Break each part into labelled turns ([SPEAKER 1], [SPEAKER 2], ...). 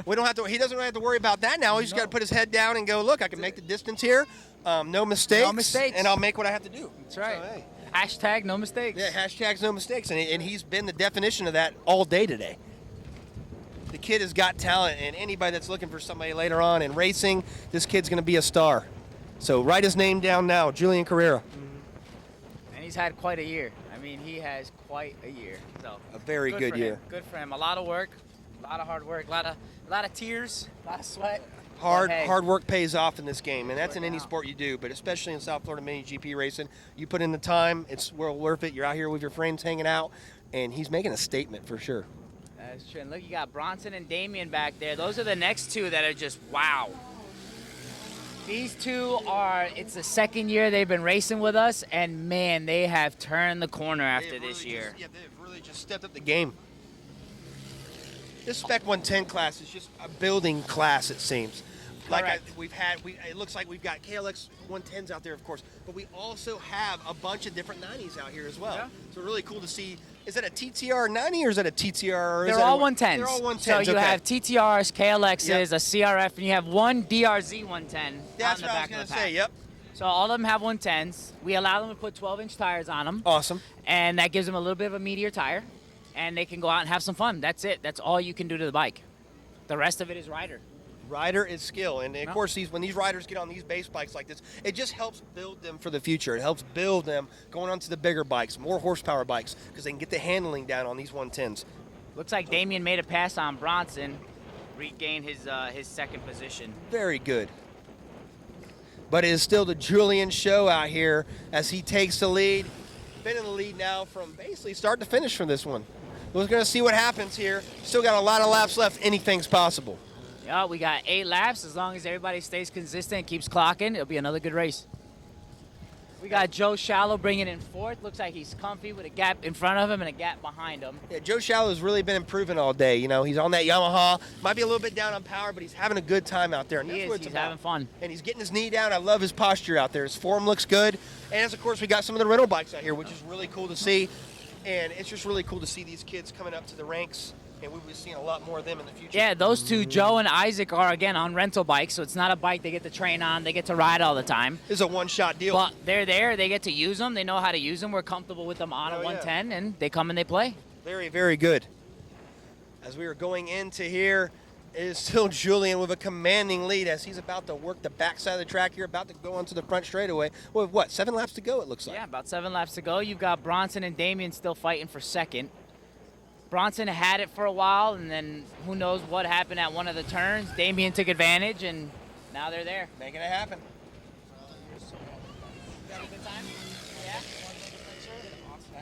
[SPEAKER 1] We don't have to. He doesn't have to worry about that now. He's just got to put his head down and go. Look, I can make the distance here. No mistakes.
[SPEAKER 2] No mistakes.
[SPEAKER 1] And I'll make what I have to do.
[SPEAKER 2] That's right.
[SPEAKER 1] So, hey.
[SPEAKER 2] Hashtag no mistakes.
[SPEAKER 1] Yeah, hashtags no mistakes, and he's been the definition of that all day today. The kid has got talent, and anybody that's looking for somebody later on in racing, this kid's going to be a star. So write his name down now, Julian Carrera.
[SPEAKER 2] And he's had quite a year. I mean, he has quite a year. So
[SPEAKER 1] A very good year.
[SPEAKER 2] Him. Good for him. A lot of work, a lot of hard work, a lot of tears, a lot of sweat.
[SPEAKER 1] Hard work pays off in this game, and that's in any
[SPEAKER 2] out.
[SPEAKER 1] sport you do, but especially in South Florida Mini GP racing. You put in the time, it's well worth it. You're out here with your friends hanging out, and he's making a statement for sure.
[SPEAKER 2] That's true. And look, you got Bronson and Damien back there. Those are the next two that are just wow. These two are, it's the second year they've been racing with us, and man, they have turned the corner after this year.
[SPEAKER 1] They've really just stepped up the game. This Spec 110 class is just a building class, it seems. Like it looks like we've got KLX 110s out there, of course, but we also have a bunch of different 90s out here as well. Yeah. So really cool to see. Is that a TTR 90 or is that a TTR? Or
[SPEAKER 2] They're all 110s.
[SPEAKER 1] They're all 110s.
[SPEAKER 2] So you have TTRs, KLXs,
[SPEAKER 1] Yep.
[SPEAKER 2] a CRF, and you have one DRZ 110
[SPEAKER 1] That's
[SPEAKER 2] on the
[SPEAKER 1] what I was
[SPEAKER 2] back
[SPEAKER 1] going
[SPEAKER 2] of
[SPEAKER 1] to
[SPEAKER 2] the pack.
[SPEAKER 1] say, yep.
[SPEAKER 2] So all of them have 110s. We allow them to put 12-inch tires on them.
[SPEAKER 1] Awesome.
[SPEAKER 2] And that gives them a little bit of a meatier tire, and they can go out and have some fun. That's it. That's all you can do to the bike. The rest of it is rider.
[SPEAKER 1] Rider is skill, and of course, when these riders get on these base bikes like this, it just helps build them for the future. It helps build them going on to the bigger bikes, more horsepower bikes, because they can get the handling down on these 110s.
[SPEAKER 2] Looks like Damien made a pass on Bronson, regained his second position.
[SPEAKER 1] Very good. But it is still the Julian show out here as he takes the lead. Been in the lead now from basically start to finish for this one. We're going to see what happens here. Still got a lot of laps left. Anything's possible.
[SPEAKER 2] Yeah, we got 8 laps. As long as everybody stays consistent, keeps clocking, it'll be another good race. We got Joe Shallow bringing in fourth. Looks like he's comfy with a gap in front of him and a gap behind him.
[SPEAKER 1] Yeah, Joe Shallow's really been improving all day. You know, he's on that Yamaha. Might be a little bit down on power, but he's having a good time out there. And that's what it's
[SPEAKER 2] He's
[SPEAKER 1] about.
[SPEAKER 2] having fun.
[SPEAKER 1] And he's getting his knee down. I love his posture out there. His form looks good. And as of course, we got some of the rental bikes out here, which is really cool to see. And it's just really cool to see these kids coming up to the ranks. And we'll be seeing a lot more of them in the future.
[SPEAKER 2] Yeah, those two, Joe and Isaac, are, again, on rental bikes, so it's not a bike they get to train on. They get to ride all the time.
[SPEAKER 1] It's a one-shot deal.
[SPEAKER 2] But they're there. They get to use them. They know how to use them. We're comfortable with them on a 110, and they come and they play.
[SPEAKER 1] Very, very good. As we are going into here, it is still Julian with a commanding lead as he's about to work the backside of the track here, about to go onto the front straightaway. Well, what, 7 laps to go, it looks like?
[SPEAKER 2] Yeah, about 7 laps to go. You've got Bronson and Damien still fighting for second. Bronson had it for a while, and then who knows what happened at one of the turns. Damien took advantage, and now they're there.
[SPEAKER 1] Making it happen.
[SPEAKER 2] You had a good time? Yeah? Awesome.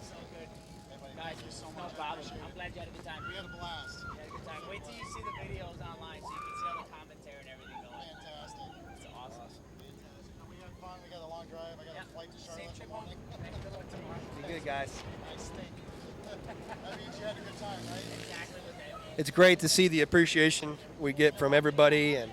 [SPEAKER 2] So good. Guys, no problem. I'm glad you had a good time.
[SPEAKER 3] We had a blast.
[SPEAKER 2] You had a good time. Wait till you see the videos online so you can see all the commentary and everything going.
[SPEAKER 3] Fantastic.
[SPEAKER 2] It's awesome.
[SPEAKER 3] Fantastic. We had fun. We got a long drive. I got a flight to Charlotte in the morning.
[SPEAKER 1] Be good, guys.
[SPEAKER 3] I stink. That means you had a good time, right?
[SPEAKER 2] Exactly what they are.
[SPEAKER 1] It's great to see the appreciation we get from everybody, and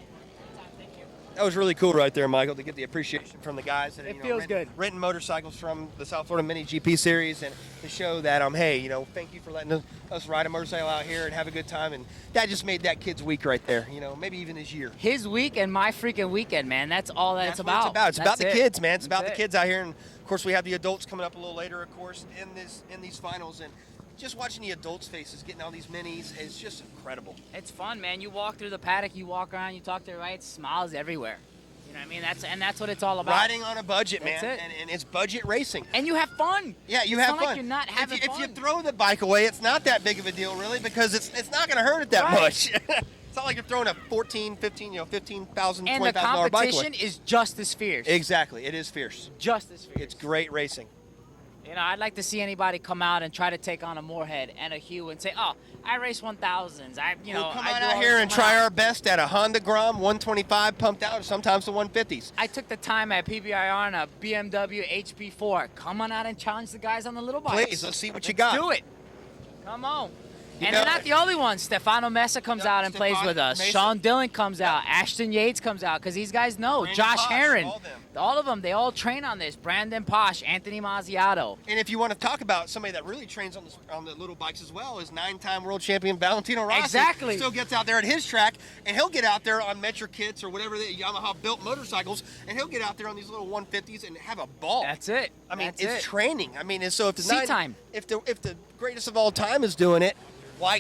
[SPEAKER 1] that was really cool right there, Michael, to get the appreciation from the guys that
[SPEAKER 2] It feels good.
[SPEAKER 1] renting motorcycles from the South Florida Mini GP series, and to show that hey, thank you for letting us ride a motorcycle out here and have a good time, and that just made that kid's week right there. Maybe even his year.
[SPEAKER 2] His week and my freaking weekend, man. That's all
[SPEAKER 1] That's
[SPEAKER 2] it's
[SPEAKER 1] what
[SPEAKER 2] about.
[SPEAKER 1] it's about. It's about the kids, man. It's about the kids out here, and of course we have the adults coming up a little later, of course, in these finals, and just watching the adults' faces, getting all these minis, is just incredible.
[SPEAKER 2] It's fun, man. You walk through the paddock, you walk around, you talk to everybody, it's smiles everywhere. You know what I mean? That's what it's all about.
[SPEAKER 1] Riding on a budget, man,
[SPEAKER 2] That's it.
[SPEAKER 1] and it's budget racing.
[SPEAKER 2] And you have fun.
[SPEAKER 1] Yeah, you
[SPEAKER 2] it's
[SPEAKER 1] have
[SPEAKER 2] not
[SPEAKER 1] fun.
[SPEAKER 2] Like you're not having
[SPEAKER 1] if
[SPEAKER 2] fun.
[SPEAKER 1] you throw the bike away, it's not that big of a deal, really, because it's not going to hurt it that
[SPEAKER 2] Right.
[SPEAKER 1] much. It's not like you're throwing a $15,000, $20,000
[SPEAKER 2] and the
[SPEAKER 1] bike away.
[SPEAKER 2] competition is just as fierce.
[SPEAKER 1] Exactly, it is fierce.
[SPEAKER 2] Just as fierce.
[SPEAKER 1] It's great racing.
[SPEAKER 2] I'd like to see anybody come out and try to take on a Moorhead and a Hue and say, "Oh, I race 1000s.
[SPEAKER 1] We'll come out here and try our best at a Honda Grom 125 pumped out, or sometimes the 150s.
[SPEAKER 2] I took the time at PBIR on a BMW HP4. Come on out and challenge the guys on the little bikes.
[SPEAKER 1] Please, let's see what you got.
[SPEAKER 2] Do it. Come on. And they're not the only ones. Stefano Mesa comes out and plays with us.
[SPEAKER 1] Mesa.
[SPEAKER 2] Sean Dillon comes out. Ashton Yates comes out because these guys know.
[SPEAKER 1] Brandon
[SPEAKER 2] Josh
[SPEAKER 1] Posh,
[SPEAKER 2] Herron.
[SPEAKER 1] all
[SPEAKER 2] Of them. They all train on this. Brandon Posh, Anthony Mazziato.
[SPEAKER 1] And if you want to talk about somebody that really trains on the little bikes as well, is 9-time world champion Valentino Rossi.
[SPEAKER 2] Exactly.
[SPEAKER 1] Still gets out there at his track, and he'll get out there on Metro kits or whatever, Yamaha built motorcycles, and he'll get out there on these little 150s and have a ball.
[SPEAKER 2] That's it.
[SPEAKER 1] I mean,
[SPEAKER 2] That's
[SPEAKER 1] it's
[SPEAKER 2] it.
[SPEAKER 1] training. I mean, and so if the
[SPEAKER 2] Seat time.
[SPEAKER 1] if the greatest of all time is doing it, why,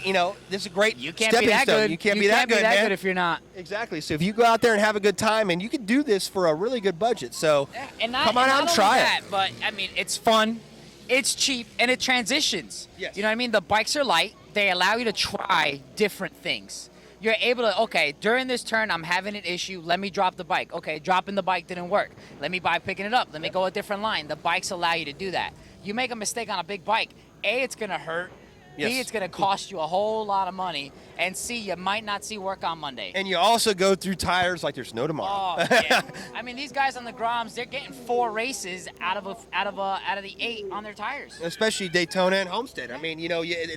[SPEAKER 1] this is a great
[SPEAKER 2] You can't
[SPEAKER 1] stepping
[SPEAKER 2] be that
[SPEAKER 1] stone.
[SPEAKER 2] good.
[SPEAKER 1] You can't be that good, man.
[SPEAKER 2] if you're not.
[SPEAKER 1] Exactly. So if you go out there and have a good time, and you can do this for a really good budget. So
[SPEAKER 2] And not,
[SPEAKER 1] come on
[SPEAKER 2] and
[SPEAKER 1] out
[SPEAKER 2] not
[SPEAKER 1] and
[SPEAKER 2] only
[SPEAKER 1] try
[SPEAKER 2] that,
[SPEAKER 1] it.
[SPEAKER 2] But I mean, it's fun, it's cheap, and it transitions.
[SPEAKER 1] Yes.
[SPEAKER 2] You know what I mean? The bikes are light. They allow you to try different things. You're able to, okay, during this turn, I'm having an issue. Let me drop the bike. Okay, dropping the bike didn't work. Let me picking it up. Let me go a different line. The bikes allow you to do that. You make a mistake on a big bike, A, it's going to hurt.
[SPEAKER 1] Yes.
[SPEAKER 2] B, it's going to cost you a whole lot of money. And C, you might not see work on Monday.
[SPEAKER 1] And you also go through tires like there's no tomorrow.
[SPEAKER 2] Oh, yeah. I mean, these guys on the Groms, they're getting 4 races out of the 8 on their tires.
[SPEAKER 1] Especially Daytona and Homestead. I mean,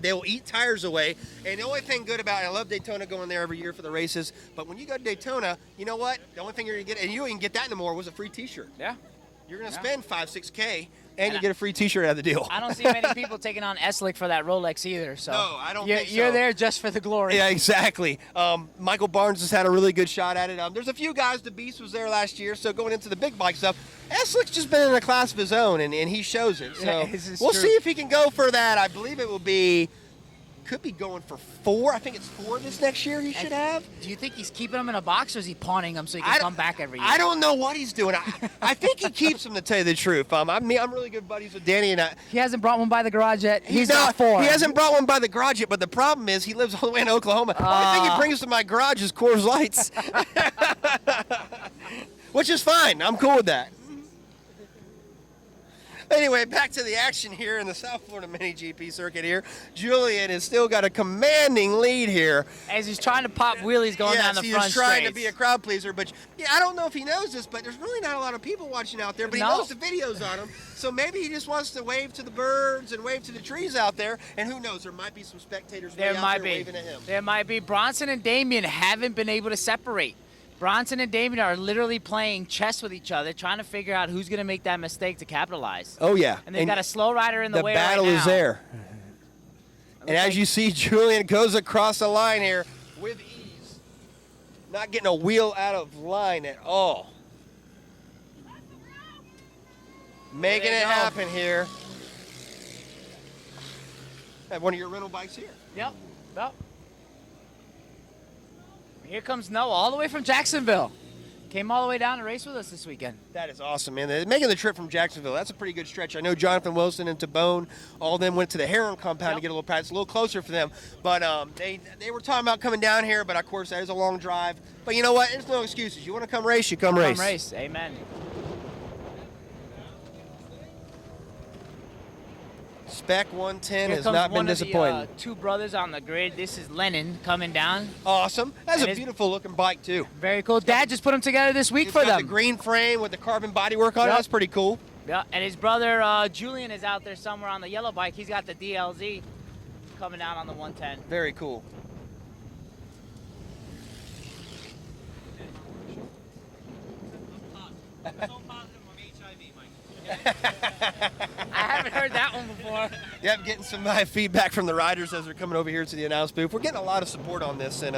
[SPEAKER 1] they'll eat tires away. And the only thing good about it, I love Daytona going there every year for the races. But when you go to Daytona, you know what? The only thing you're going to get, and you don't even get that anymore, was a free T-shirt.
[SPEAKER 2] Yeah.
[SPEAKER 1] You're going to spend $5-6K, and you
[SPEAKER 2] I-
[SPEAKER 1] get a free T-shirt out of the deal.
[SPEAKER 2] I don't see many people taking on Eslick for that Rolex either. So
[SPEAKER 1] No, I don't
[SPEAKER 2] you're,
[SPEAKER 1] think so.
[SPEAKER 2] You're there just for the glory.
[SPEAKER 1] Yeah, exactly. Michael Barnes has had a really good shot at it. There's a few guys. The Beast was there last year, so going into the big bike stuff, Eslick's just been in a class of his own, and he shows it. So
[SPEAKER 2] Yeah, this is
[SPEAKER 1] we'll
[SPEAKER 2] true.
[SPEAKER 1] see if he can go for that. I believe it will be, could be going for 4. I think it's 4 this next year he should have.
[SPEAKER 2] Do you think he's keeping them in a box or is he pawning them so he can come back every year?
[SPEAKER 1] I don't know what he's doing. I think he keeps them, to tell you the truth. I'm really good buddies with Danny, and
[SPEAKER 2] He hasn't brought one by the garage yet. He's
[SPEAKER 1] not
[SPEAKER 2] got 4.
[SPEAKER 1] He hasn't brought one by the garage yet, but the problem is he lives all the way in Oklahoma. The only thing he brings to my garage is Coors Lights, which is fine. I'm cool with that. Anyway, back to the action here in the South Florida Mini GP circuit here. Julian has still got a commanding lead here.
[SPEAKER 2] As he's trying to pop wheelies going down the front
[SPEAKER 1] he's trying to
[SPEAKER 2] straights.
[SPEAKER 1] be a crowd pleaser, but I don't know if he knows this, but there's really not a lot of people watching out there, but
[SPEAKER 2] No.
[SPEAKER 1] he knows the videos on him, so maybe he just wants to wave to the birds and wave to the trees out there, and who knows, there might be some spectators way out there waving at him.
[SPEAKER 2] There might be. Bronson and Damien haven't been able to separate. Bronson and Damien are literally playing chess with each other, trying to figure out who's going to make that mistake to capitalize.
[SPEAKER 1] Oh, yeah.
[SPEAKER 2] And they've got a slow rider in the way
[SPEAKER 1] battle
[SPEAKER 2] right now.
[SPEAKER 1] is there. And as you see, Julian goes across the line here with ease. Not getting a wheel out of line at all. Making
[SPEAKER 2] There
[SPEAKER 1] it
[SPEAKER 2] you go.
[SPEAKER 1] happen here. Have one of your rental bikes here.
[SPEAKER 2] Yep. Here comes Noah, all the way from Jacksonville. Came all the way down to race with us this weekend.
[SPEAKER 1] That is awesome, man. They're making the trip from Jacksonville. That's a pretty good stretch. I know Jonathan Wilson and Tabone, all of them went to the Heron compound to get a little practice, a little closer for them. But they were talking about coming down here, but of course that is a long drive. But you know what? There's no excuses. You want to come race, you come race.
[SPEAKER 2] Come race, amen.
[SPEAKER 1] Spec 110
[SPEAKER 2] Here
[SPEAKER 1] has
[SPEAKER 2] comes
[SPEAKER 1] not been
[SPEAKER 2] one
[SPEAKER 1] disappointing.
[SPEAKER 2] of the 2 brothers on the grid. This is Lennon coming down.
[SPEAKER 1] Awesome. That's
[SPEAKER 2] And
[SPEAKER 1] a
[SPEAKER 2] it's-
[SPEAKER 1] beautiful looking bike too.
[SPEAKER 2] Very cool. Dad just put them together this week
[SPEAKER 1] It's
[SPEAKER 2] for
[SPEAKER 1] got
[SPEAKER 2] them.
[SPEAKER 1] the green frame with the carbon bodywork on it.
[SPEAKER 2] Yep.
[SPEAKER 1] That's pretty cool.
[SPEAKER 2] Yeah, and his brother Julian is out there somewhere on the yellow bike. He's got the DLZ coming down on the 110.
[SPEAKER 1] Very cool.
[SPEAKER 2] I haven't heard that one before.
[SPEAKER 1] Yep, getting some feedback from the riders as they're coming over here to the announce booth. We're getting a lot of support on this, and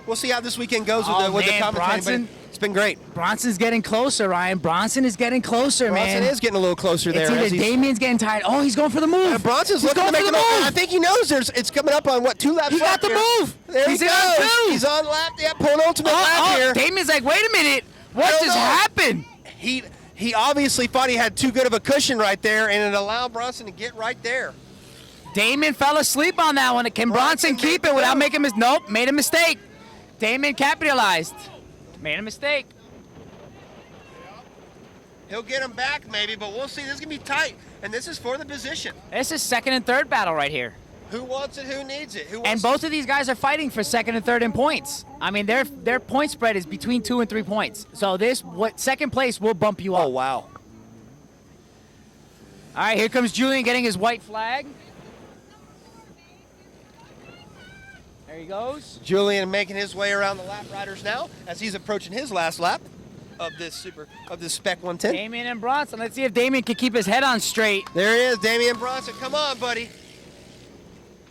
[SPEAKER 1] we'll see how this weekend goes with
[SPEAKER 2] Oh,
[SPEAKER 1] the
[SPEAKER 2] man,
[SPEAKER 1] commentating.
[SPEAKER 2] Bronson.
[SPEAKER 1] But it's been great.
[SPEAKER 2] Bronson's getting closer, Ryan. Bronson is getting closer,
[SPEAKER 1] Bronson
[SPEAKER 2] man.
[SPEAKER 1] is getting a little closer there.
[SPEAKER 2] It's
[SPEAKER 1] as
[SPEAKER 2] either
[SPEAKER 1] he's-
[SPEAKER 2] Damien's getting tired. Oh, he's going for the move.
[SPEAKER 1] Bronson's
[SPEAKER 2] He's
[SPEAKER 1] looking to
[SPEAKER 2] going
[SPEAKER 1] make
[SPEAKER 2] for
[SPEAKER 1] the
[SPEAKER 2] the
[SPEAKER 1] move.
[SPEAKER 2] move.
[SPEAKER 1] I think he knows it's coming up on, 2 laps
[SPEAKER 2] He got
[SPEAKER 1] left
[SPEAKER 2] the
[SPEAKER 1] here.
[SPEAKER 2] move.
[SPEAKER 1] There
[SPEAKER 2] He's
[SPEAKER 1] he
[SPEAKER 2] in on
[SPEAKER 1] goes.
[SPEAKER 2] 2.
[SPEAKER 1] He's on lap, penultimate lap here.
[SPEAKER 2] Damien's like, wait a minute. What
[SPEAKER 1] don't
[SPEAKER 2] just
[SPEAKER 1] know.
[SPEAKER 2] happened?
[SPEAKER 1] He obviously thought he had too good of a cushion right there, and it allowed Bronson to get right there.
[SPEAKER 2] Damien fell asleep on that one. Can Bronson
[SPEAKER 1] Bronson
[SPEAKER 2] keep
[SPEAKER 1] made
[SPEAKER 2] it
[SPEAKER 1] the
[SPEAKER 2] without
[SPEAKER 1] move.
[SPEAKER 2] making Nope, made a mistake. Damien capitalized. Made a mistake.
[SPEAKER 1] He'll get him back maybe, but we'll see. This is going to be tight, and this is for the position.
[SPEAKER 2] This is second and third battle right here.
[SPEAKER 1] Who wants it? Who needs it? Who wants
[SPEAKER 2] And both of these guys are fighting for second and third in points. I mean, their point spread is between 2 and 3 points. So second place will bump you up.
[SPEAKER 1] Oh, wow.
[SPEAKER 2] All right, here comes Julian getting his white flag. There he goes.
[SPEAKER 1] Julian making his way around the lap riders now as he's approaching his last lap of this Spec 110.
[SPEAKER 2] Damien and Bronson. Let's see if Damien can keep his head on straight.
[SPEAKER 1] There he is, Damian Bronson. Come on, buddy.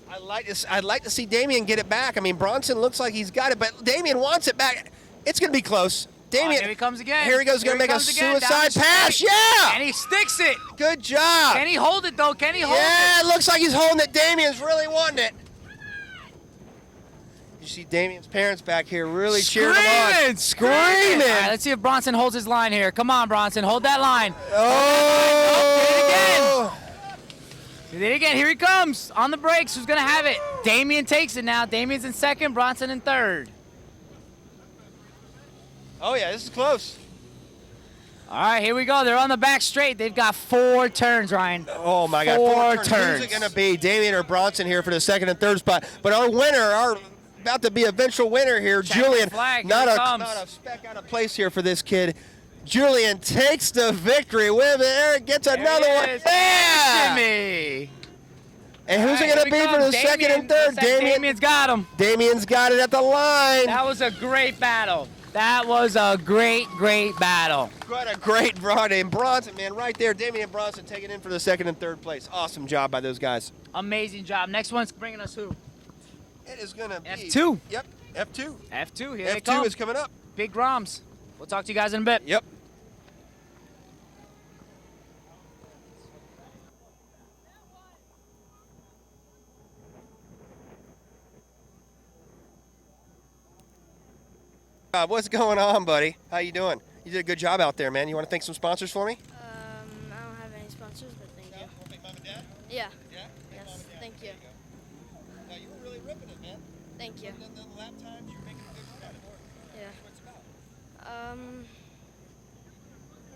[SPEAKER 1] I'd like to see Damien get it back. I mean, Bronson looks like he's got it, but Damien wants it back. It's going to be close. Damien,
[SPEAKER 2] here he comes again.
[SPEAKER 1] Here he goes. He's going to make a suicide pass. Yeah.
[SPEAKER 2] And he sticks it.
[SPEAKER 1] Good job.
[SPEAKER 2] Can he hold it, though? Can he hold it?
[SPEAKER 1] Yeah, it looks like he's holding it. Damien's really wanting it. You see Damien's parents back here really cheering him on. Screaming.
[SPEAKER 2] All right, let's see if Bronson holds his line here. Come on, Bronson. Hold that line.
[SPEAKER 1] Oh.
[SPEAKER 2] Did it again. Here he comes. On the brakes. Who's going to have it? Damien takes it now. Damien's in second. Bronson in third.
[SPEAKER 1] Oh, yeah, this is close.
[SPEAKER 2] All right, here we go. They're on the back straight. They've got 4 turns, Ryan.
[SPEAKER 1] Oh, my God.
[SPEAKER 2] 4 turns.
[SPEAKER 1] Who's it going to be, Damien or Bronson here for the second and third spot? But our winner, about to be eventual winner here,
[SPEAKER 2] Check
[SPEAKER 1] Julian.
[SPEAKER 2] the flag.
[SPEAKER 1] Not
[SPEAKER 2] Here it
[SPEAKER 1] a
[SPEAKER 2] comes.
[SPEAKER 1] speck out of place here for this kid. Julian takes the victory with it. Eric gets another one. Yeah!
[SPEAKER 2] Jimmy.
[SPEAKER 1] And who's it going to be for the second and third?
[SPEAKER 2] Damien's got him.
[SPEAKER 1] Damien's got it at the line.
[SPEAKER 2] That was a great battle. That was a great, great battle.
[SPEAKER 1] What a great run. And Bronson, man, right there. Damien Bronson taking in for the second and third place. Awesome job by those guys.
[SPEAKER 2] Amazing job. Next one's bringing us who?
[SPEAKER 1] It is going to be
[SPEAKER 2] F2.
[SPEAKER 1] Yep, F2.
[SPEAKER 2] F2, here they
[SPEAKER 1] F2
[SPEAKER 2] come.
[SPEAKER 1] is coming up.
[SPEAKER 2] Big Groms. We'll talk to you guys in a bit.
[SPEAKER 1] Yep. What's going on, buddy? How you doing? You did a good job out there, man. You want to thank some sponsors for me?
[SPEAKER 4] I don't have any sponsors, but thank you.
[SPEAKER 1] Want to thank Mom and Dad?
[SPEAKER 4] Yeah.
[SPEAKER 1] Yeah?
[SPEAKER 4] Yes. Thank you.
[SPEAKER 1] No, you were really ripping it, man.
[SPEAKER 4] Thank you.
[SPEAKER 1] The lap times, you were making a good run out of it.
[SPEAKER 4] Yeah.
[SPEAKER 1] What's it about?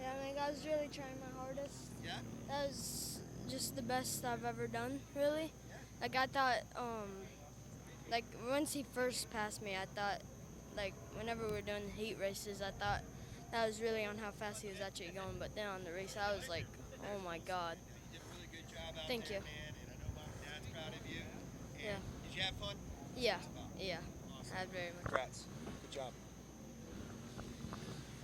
[SPEAKER 4] Yeah, I mean, I was really trying my hardest.
[SPEAKER 1] Yeah?
[SPEAKER 4] That was just the best I've ever done, really. Like, I thought, like, once he first passed me, I thought, like, whenever we were doing the heat races, I thought that was really on how fast he was actually going. But then on the race, I was like, oh, my God.
[SPEAKER 1] You did a really good job out
[SPEAKER 4] Thank
[SPEAKER 1] there,
[SPEAKER 4] you.
[SPEAKER 1] man. And I know Mom and Dad's proud of you. And
[SPEAKER 4] Yeah.
[SPEAKER 1] Did you have fun?
[SPEAKER 4] Yeah. Yeah. I had very much.
[SPEAKER 1] Congrats. Good job.